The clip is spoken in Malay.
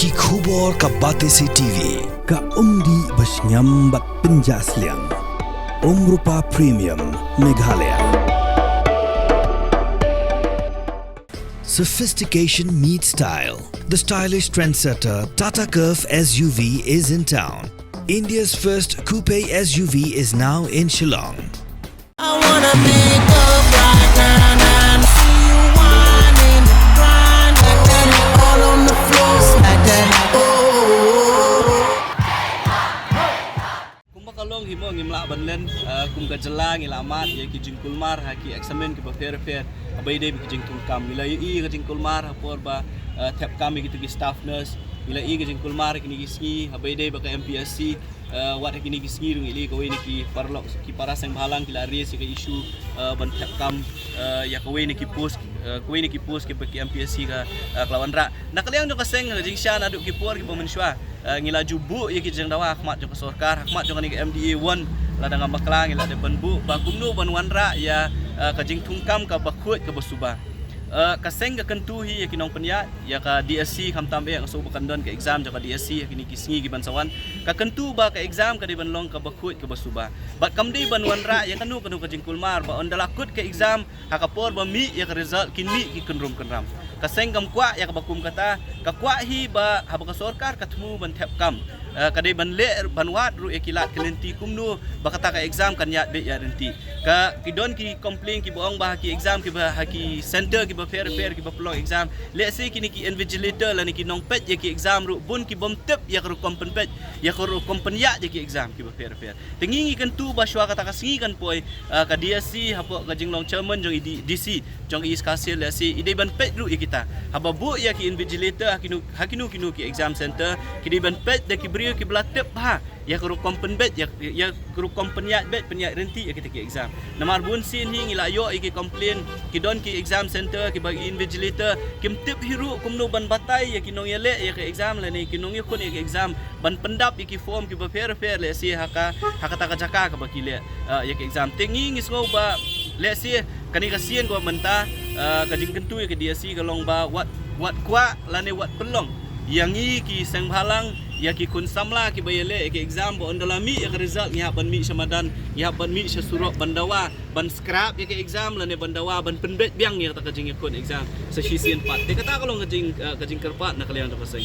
Ki khubor ka Batesi TV. Ka umdi basnyambat penjaslian. Rupa Premium Meghalaya. Sophistication meets style. The stylish trendsetter Tata Curve SUV is in town. India's first coupe SUV is now in Shillong. I wanna pick up right now, now. See you whining, grinding, all on the floor like that. Oh. Kung makalong himo ngimla banlen kung gajala ngilamat ya ki jingkulmar haki examen ki fair abay day ki jingtungkam nila i ki jingkulmar hapor ba tap kami gitu ki staff nurse nila i ki jingkulmar kini gisngi abay day ba ka MPSC wat kini gisngi rung ili ko ni ki parlok ki parasang bahalang ki laris ki isu ban tap kam ya ko ni ki post ki MPSC ka kelawan ra nakaliang jo kaseng jing shan aduk ki por ki pemensua ngila jubu ya ki jeng dawa Ahmad jo Sorkar Ahmad jo ni MDA 1 ladang ambaklang ila de banbu bagumnu banwanra ya ka jing tungkam ka bakut ka basuba kaseng ka kentuhi ya kinong penya ya ka DSC kam tambe yang so bakandon ka exam jo ka DSC kini kisngi gi bansawan ka kentu ba ka exam ka di banlong ka bakut ka basuba bat kamdi banwanra ya kanu ka jing kulmar ba ondalakut ka exam hakapor ba mi ya ka result kinmi ki kenrum kenram kaseng kam kwa ya ka bakum kata ka kwa hi ba habaka Sorkar katmu ban tap kam kadai ban le banwat ru ekilat kelenti kumnu bakata ka exam kan ya be ya renti ka kidon ki complain ki boong ba ki exam ki ba haki center ki ba fair ki ba pelong exam le se kini ki invigilator la ni ki nong pet ya ki exam ru bun ki bom tep ya ru kompen pet ya ru kompen ya ki exam ki ba fair tengingi kan tu ba shwa kata ka singi kan poi ka DSC hapo ka jinglong chairman jong DC jong is kasil le se ide ban pet ru kita haba bu ya ki invigilator hakinu ki exam center ki ban pet de ki brio ki belatep ha ya kru kompen bet ya kru kompeniat bet peniat renti ya kita ki exam namar bun sin hi ngila yo ki complain ki don ki exam center ki bagi invigilator kim tip hiru kumno ban batai ya ki nong yele ya ki exam le ni ki nong yakun ya ki exam ban pendap ya ki form ki ba fair le si haka ta ka jaka ka baki le ya ki exam tengi ngisngo ba le si kani kasien ko menta ka jingkentu ya ki DSC kalong ba wat kwa lane wat pelong yang ki sang halang ya ki kun samla ki bayele ki exam bo ondalami ya result ngiha ban mi samadan ngiha ban mi surok bandawa ban scrap ya ki exam lane bandawa ban penbet biang ya ta kajing kun exam sa shisien pat te kata kalong kajing kerpat na kalian ta pasang